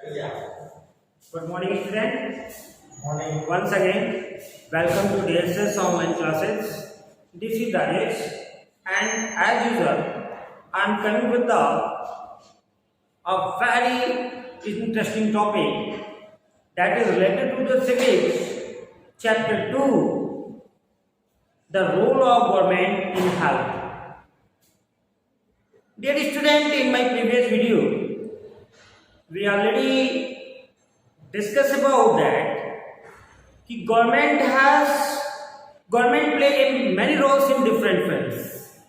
Good morning, student. Morning. Once again, welcome to DSS online classes. This is Rajesh, and as usual, I am coming with a very interesting topic that is related to the civics, chapter 2, the role of government in health. Dear student, in my previous video, we already discussed about that कि government play many roles in different fields.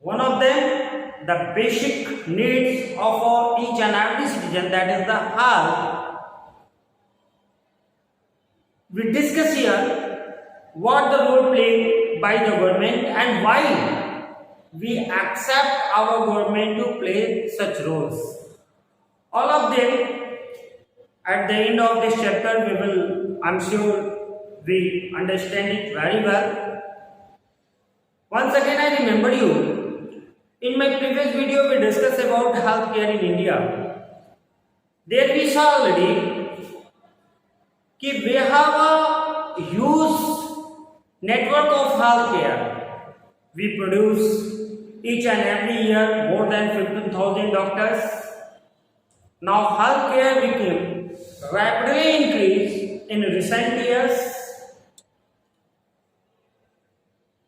One of them, the basic needs of each and every citizen, that is the health. We discuss here what the role played by the government and why we accept our government to play such roles. All of them, at the end of this chapter, we will, I'm sure, we understand it very well. Once again, I remember you. In my previous video, we discussed about healthcare in India. There we saw already that we have a huge network of healthcare. We produce each and every year more than 15,000 doctors. Now healthcare became rapidly increased in recent years.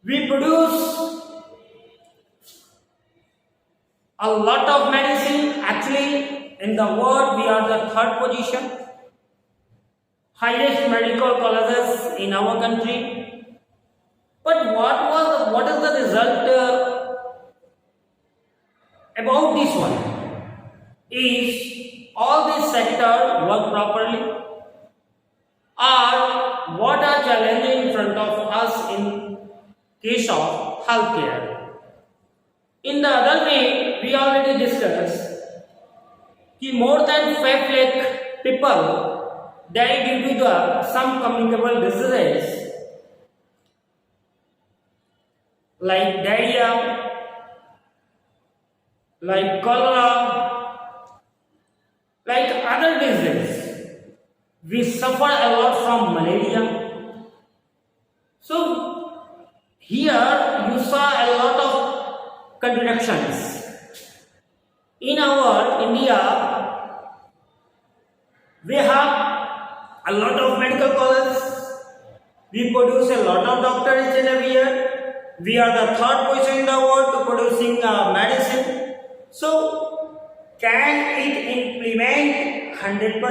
We produce a lot of medicine. Actually, in the world, we are the third position. Highest medical colleges in our country. But what is the result about this one? Is all this sector work properly, or what are challenges in front of us in case of healthcare? In the other way, we already discussed that more than 5 lakh people die due to some communicable diseases like diarrhea, like cholera, like other diseases. We suffer a lot from malaria. So here you saw a lot of contradictions. In our India, we have a lot of medical colleges. We produce a lot of doctors in every year. We are the third position in the world to producing medicine. So can it implement 100%,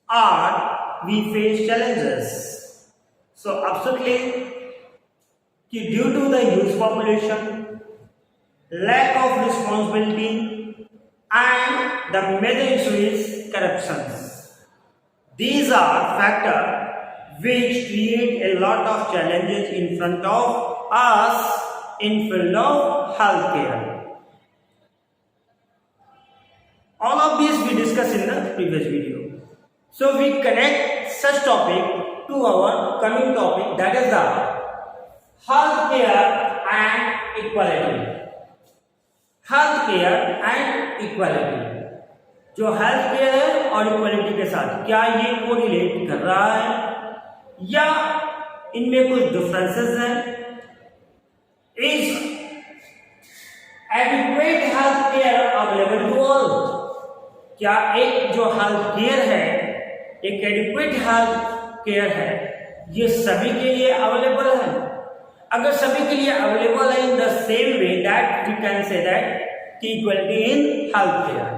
or we face challenges? So absolutely, due to the huge population, lack of responsibility, and the major issue is corruption. These are factors which create a lot of challenges in front of us in field of healthcare. All of these we discussed in the previous video. So we connect such topic to our coming topic, that is the healthcare and equality. Healthcare and equality. जो health care है और equality के साथ क्या ये correlate कर रहा है या इनमें कुछ डिफरेंसेस हैं? Is adequate health care available to all? क्या एक जो हेल्थ केयर है, एक एडिक्वेट हेल्थ केयर है, ये सभी के लिए अवेलेबल है? अगर सभी के लिए अवेलेबल है in the same way that we can say that कि equality in health care.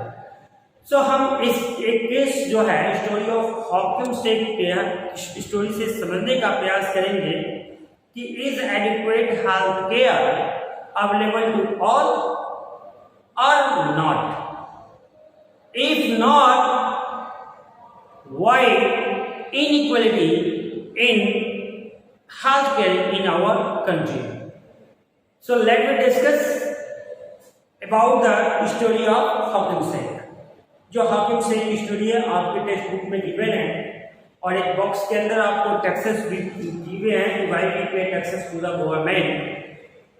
So हम इस एक केस जो है story of Hawkins care story से समझने का प्रयास करेंगे कि is adequate health care available to all और not? If not, why inequality in healthcare in our country? So let me discuss about the story of Hawkins's. जो Hawkins की story है आपके टेक्स्ट बुक में गिवन है और एक box के अंदर आपको टैक्सेस भी दिए हैं कि why we pay taxes to the government.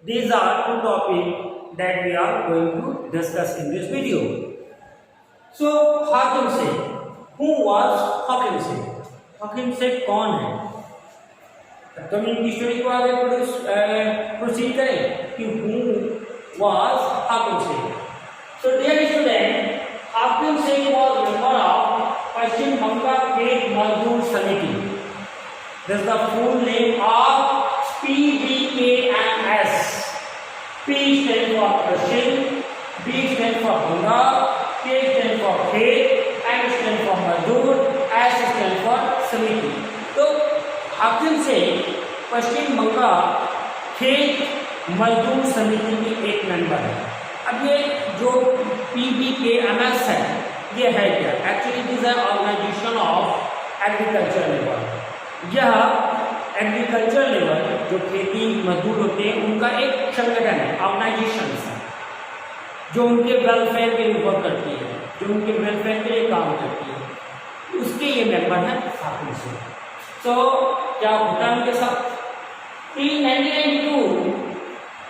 These are two topics that we are going to discuss in this video. सो हाकिम से, हु वाज हाकिम से, हाकिम से कौन है? तो हम इनकी स्टोरी को आगे प्रोसीड करें कि हु वाज हाकिम से। सो डियर स्टूडेंट, हाकिम से वाज मेंबर ऑफ पश्चिम बंगाल खेत मजदूर समिति। This the full name of PBKMS। P stands for Pashchim, B stands for Bengal, K stands for खेत, M stands for मजदूर, S stands for समिति। तो हाकिम से पश्चिम बंगाल खेत मजदूर समिति की एक मेंबर है। अब ये जो PBKMS है, ये है क्या? एक्चुअली दिस है ऑर्गेनाइजेशन ऑफ एग्रीकल्चर लेबर। यह एग्रीकल्चर लेबर जो खेती मजदूर होते हैं उनका एक संगठन है, ऑर्गेनाइजेशन है, जो उनके वेलफेयर के लिए वर्क करती है, जो उनके वेलफेयर के लिए काम करती है, उसके ये मेंबर हैं हाकिम से। तो क्या होता है उनके साथ? In 1992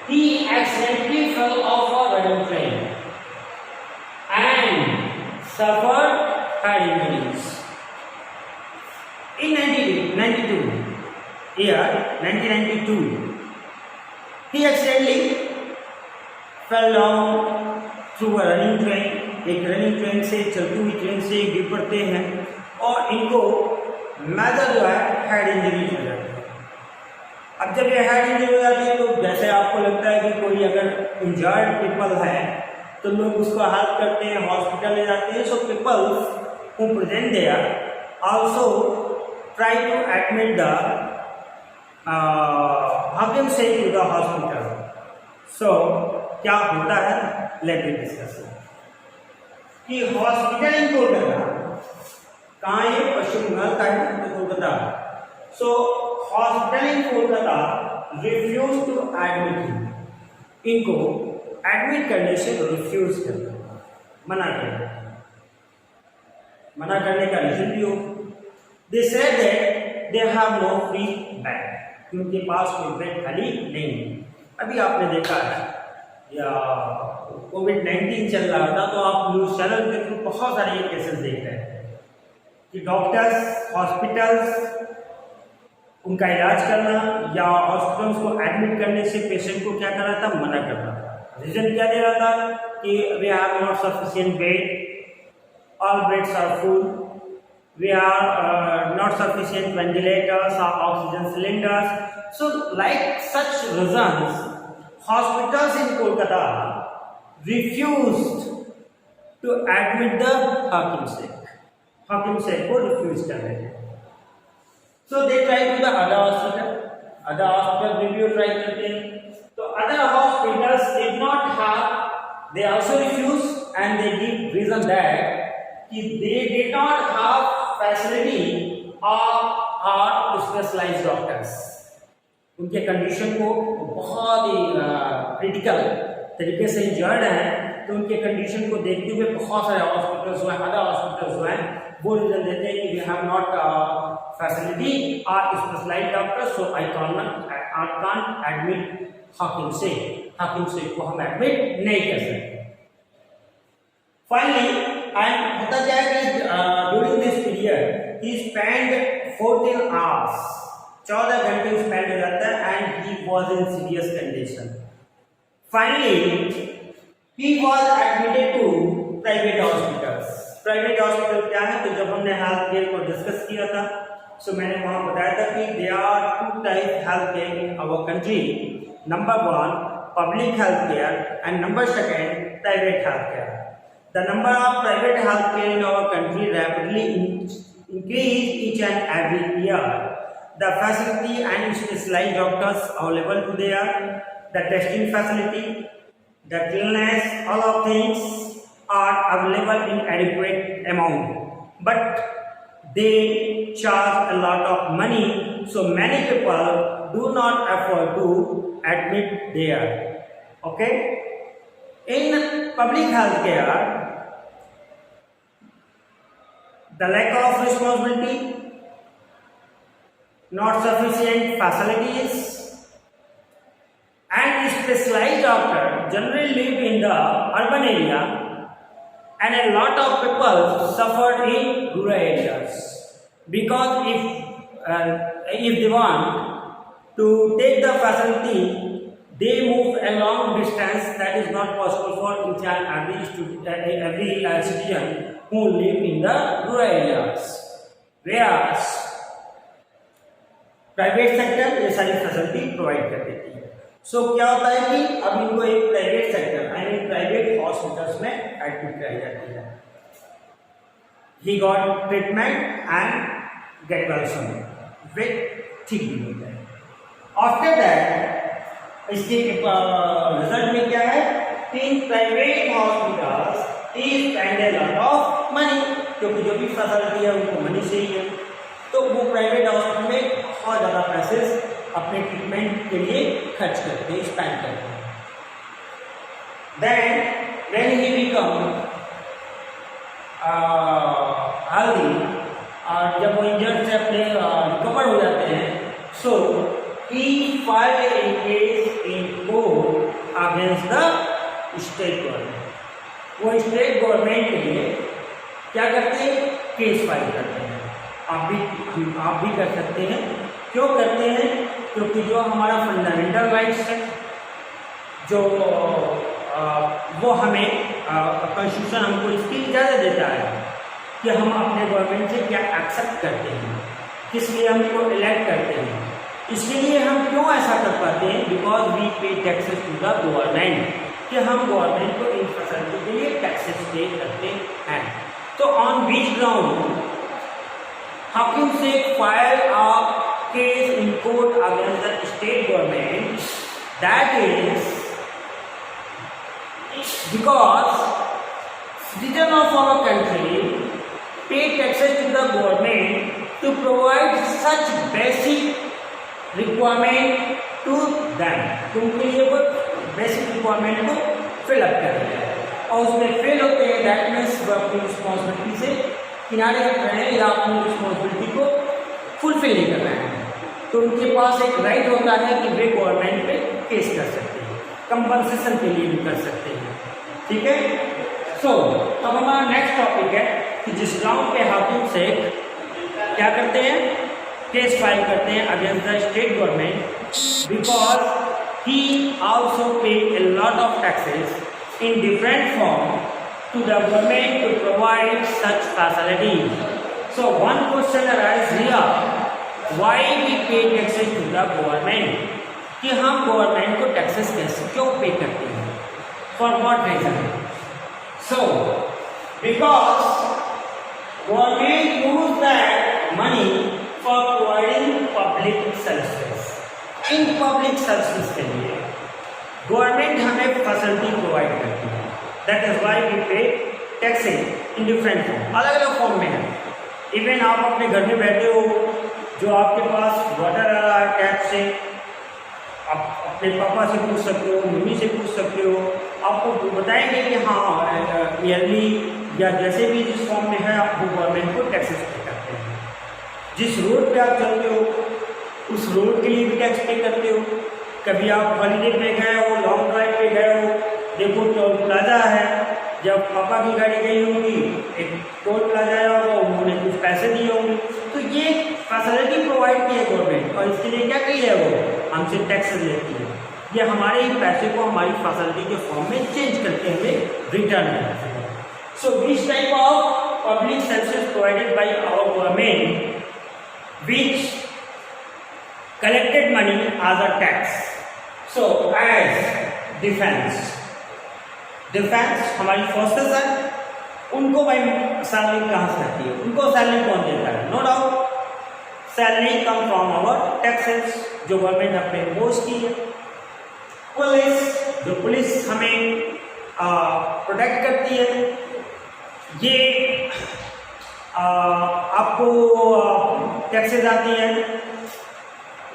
he accidentally fell off a running train and suffered head injuries. In 1992, he accidentally fell down through a running train। एक रनिंग ट्रेन से, चलती हुई ट्रेन से गिर पड़ते हैं और इनको मेजर जो है हेड इंजरी हो जाती है। अब जब ये हेड इंजरी हो जाती है तो जैसे आपको लगता है कि कोई अगर इंजर्ड पीपल है तो लोग उसको हेल्प करते हैं, हॉस्पिटल ले जाते हैं। So peoples who present there also try to admit the Hakim से टू द हॉस्पिटल। सो क्या होता है, लेट मी डिस्कस कि हॉस्पिटल इन कोलकाता, कहाँ ये? पश्चिम बंगाल का है, Kolkata. So hospital in Kolkata refuse to admit him. इनको एडमिट करने से रिफ्यूज कर दिया, मना कर दिया। मना करने का रीजन भी हो, they said that they have no free bed, उनके पास कोई बेड खाली नहीं है। अभी आपने देखा है या कोविड-19 चल रहा था तो आप न्यूज़ चैनल के थ्रू बहुत सारे ये केसेस देख रहे हैं कि डॉक्टर्स, हॉस्पिटल्स उनका इलाज करना या हॉस्पिटल्स को एडमिट करने से पेशेंट को क्या कर रहा था? मना कर रहा था। रीजन क्या दे रहा था कि we have not sufficient bed, all beds are full, we are not sufficient ventilators और oxygen cylinders. So like such reasons hospitals in Kolkata refused to admit the Hakim Sheikh. Hakim Sheikh को refuse कर रहे थे। So they tried to the other hospital. Other hospital review try करते हैं। तो other hospitals did not have, they also refused and they give reason that कि they did not have facility or specialized doctors। उनके condition को बहुत ही critical तरीके से injured हैं, तो उनके कंडीशन को देखते हुए बहुत सारे हॉस्पिटल्स हुए, अदर हॉस्पिटल्स हुए, वो रीजन देते हैं कि वी हैव नॉट फैसिलिटी और specialised doctors, so I can't admit Hakim से। हाकिम से को हम एडमिट नहीं कर सकते। फाइनली एंड होता क्या है कि during this period he spend 14 hours, 14 घंटे स्पेंड हो जाता है and he was in serious condition. Finally he was admitted to private hospitals. Private hospital क्या है? तो जब हमने हेल्थ केयर को डिस्कस किया था सो मैंने वहां बताया था कि they are two type health care in our country. Number 1 public health care and number 2 private health care. The number of private health care in our country rapidly increase each and every year. The facility and specialized doctors available to there, the testing facility, the cleanliness, all of things are available in adequate amount, but they charge a lot of money, so many people do not afford to admit there. Okay, in public health care, the lack of responsibility, not sufficient facilities, and specialized doctor generally live in the urban area and a lot of people suffered in rural areas because if they want to take the facility, they move a long distance that is not possible for each and every citizen who live in the rural areas. Whereas private sector ये सारी facility provide कर देती है. सो क्या होता है कि अब इनको एक प्राइवेट सेक्टर यानी प्राइवेट हॉस्पिटल्स में एडमिट कराई जाती है. He got treatment and get well soon, वे ठीक भी होता है. आफ्टर दैट इसके रिजल्ट में क्या है कि in private hospitals is spend A lot of money, क्योंकि जो भी फैसिलिटी है उनको मनी चाहिए, तो वो प्राइवेट हॉस्पिटल में बहुत ज़्यादा पैसे अपने ट्रीटमेंट के लिए खर्च करते हैं, स्पेंड करते हैं. Then when he become healthy, और जब वो इंजर्ड से अपने रिकवर हो जाते हैं, so he file a case in court against the state government. वो स्टेट गवर्नमेंट के लिए क्या करते हैं, केस फाइल करते हैं. आप भी कर सकते हैं. क्यों करते हैं, क्योंकि जो हमारा फंडामेंटल राइट्स है, जो वो हमें कॉन्स्टिट्यूशन हमको इसकी इजाज़त देता है कि हम अपने गवर्नमेंट से क्या एक्सेप्ट करते हैं, किस लिए हमको इलेक्ट करते हैं. इसके लिए हम क्यों ऐसा कर पाते हैं, because we pay taxes to the government, कि हम गवर्नमेंट को इन फैसिलिटी के लिए टैक्सेस पे करते हैं. तो on which ground Hakim Sheikh filed a case in court against the state government, that is because citizens of our country pay taxes to the government to provide such basic requirement to them. उनके लिए वो basic requirement को fill up कर रहे हैं और उसमें fail होते हैं, दैट मीन्स वो अपनी रिस्पॉन्सिबिलिटी से किनारे हट रहे हैं या अपनी रिस्पॉन्सिबिलिटी को फुलफिल नहीं कर रहे हैं. तो उनके पास एक राइट होता है कि वे गवर्नमेंट पे केस कर सकते हैं, कंपनसेशन के लिए भी कर सकते हैं. ठीक है. सो अब हमारा नेक्स्ट टॉपिक है कि जिस ग्राउंड पे हाकिम शेख क्या करते हैं, केस फाइल करते हैं against the state government because he also pay a lot of taxes in different form to the government to provide such facilities. So one question arises here, why we pay taxes to the government? कि हम government को taxes कैसे क्यों पे करते हैं, for what reason? So because government use that money for providing public services. In public services के लिए गवर्नमेंट हमें फैसिलिटी प्रोवाइड करती है. That is why we pay taxes in different form, अलग अलग फॉर्म में है. इवन आप अपने घर में बैठे हो, जो आपके पास वाटर आ रहा है टैप से, आप अपने पापा से पूछ सकते हो, मम्मी से पूछ सकते हो, आपको बताएंगे कि हाँ ईयरली या जैसे भी जिस फॉर्म में है आप वो गवर्नमेंट को टैक्सेस पे करते हैं. जिस रोड पे आप चलते हो उस रोड के लिए भी टैक्स पे करते हो. कभी आप हॉलीडे पे गए हो, लॉन्ग ड्राइव पे गए हो, देखो टोल प्लाजा है, जब पापा की गाड़ी गई होगी एक टोल प्लाजा होगा, उन्होंने कुछ पैसे दिए होंगे. तो ये फैसिलिटी प्रोवाइड की है गवर्नमेंट और इसके लिए क्या की है, वो हमसे टैक्स लेती है. ये हमारे ही पैसे को हमारी फैसिलिटी के फॉर्म में चेंज करते हुए रिटर्न करते हैं. So this type of public services provided by our government which collected money as a tax. So as defence हमारी फोर्सेस है, उनको भाई सैलरी कहाँ से आती है, उनको सैलरी कौन देता है? No doubt salary come from our taxes जो गवर्नमेंट अपने इम्पोज की है. पुलिस, जो पुलिस हमें प्रोटेक्ट करती है, ये आपको टैक्सेस आती है.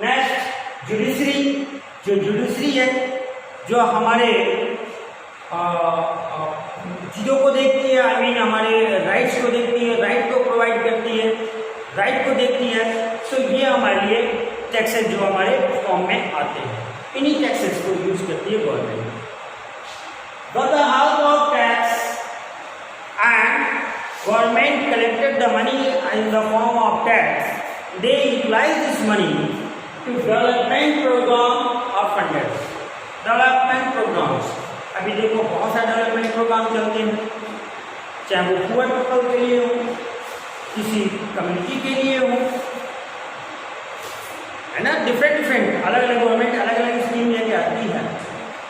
नेक्स्ट जुडिशरी, जो जुडिशरी है जो हमारे चीज़ों को देखती है, आई मीन हमारे राइट्स को देखती है, राइट को प्रोवाइड करती है, राइट को देखती है. सो ये हमारे लिए टैक्सेस जो हमारे फॉर्म में आते हैं, इन्हीं टैक्सेस को यूज करती है government. With the help of tax government collected the money in the form of tax. They utilize this money to development program or funded. Development programmes, अभी देखो बहुत सारे डेवलपमेंट प्रोग्राम चलते हैं, चाहे वो पुअर पीपल के लिए हो, किसी कम्युनिटी के लिए हो, है ना, डिफरेंट अलग अलग गवर्नमेंट अलग अलग स्कीम लेके आती है।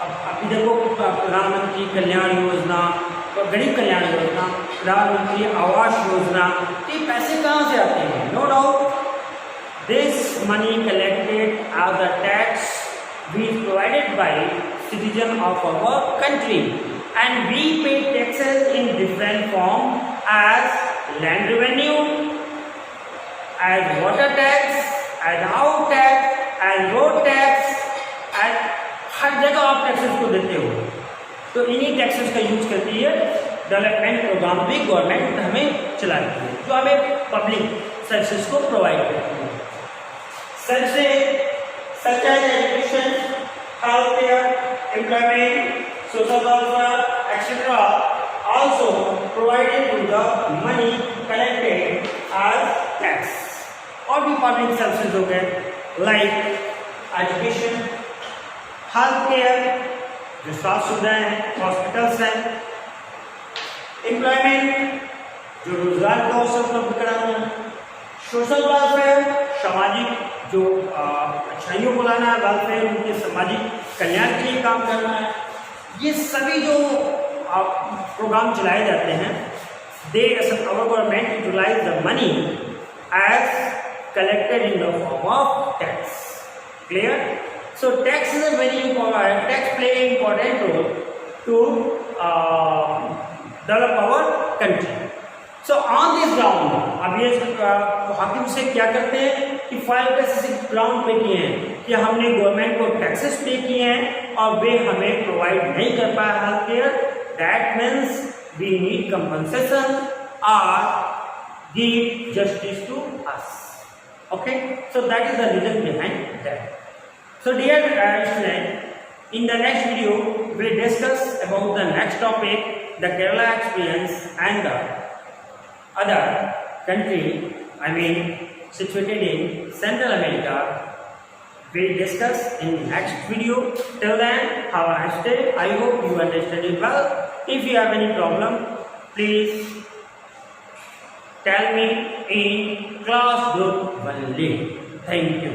अब अभी देखो प्रधानमंत्री कल्याण योजना, गरीब कल्याण योजना, प्रधानमंत्री आवास योजना, ये पैसे कहाँ से आते हैं? No doubt this money collected as a tax we is provided by citizen of our country, and we pay taxes in different form as land revenue, as water tax, as house tax, as road tax, as हर जगह आप taxes को देते हो। तो इन्हीं taxes का use करती है डेवलपमेंट प्रोग्राम भी गवर्नमेंट हमें चलाती है, जो हमें पब्लिक सर्विसेज को प्रोवाइड करती है। Services such as education, healthcare, employment, social welfare, etc. also provided to the money collected as tax. और भी public services हो गए like education, healthcare, जो स्वास्थ्य सुविधाएं हैं, हॉस्पिटल्स हैं, employment, जो रोजगार का अवसर उपलब्ध कराना, सोशल वेलफेयर, सामाजिक जो अच्छाइयों को लाना है, वेलफेयर उनके सामाजिक कल्याण के लिए काम करना है, ये सभी जो प्रोग्राम चलाए जाते हैं, they our government utilise the money as collected in the form of tax. Clear? So tax is a very important, tax play important role to develop our country. So on this ground अब ये हाकिम से क्या करते हैं कि file basis ground पे किए हैं कि हमने गवर्नमेंट को टैक्सेस पे किए हैं और वे हमें प्रोवाइड नहीं कर पाए health care, that means we need compensation और give justice to us. Okay, so that is the reason behind that. So dear student, in the next video we discuss about the next topic, the Kerala experience and the other country, I mean situated in Central America. We discuss in next video. Till then, have a nice day. I hope you understand it well. If you have any problem, please tell me in class group only. Thank you.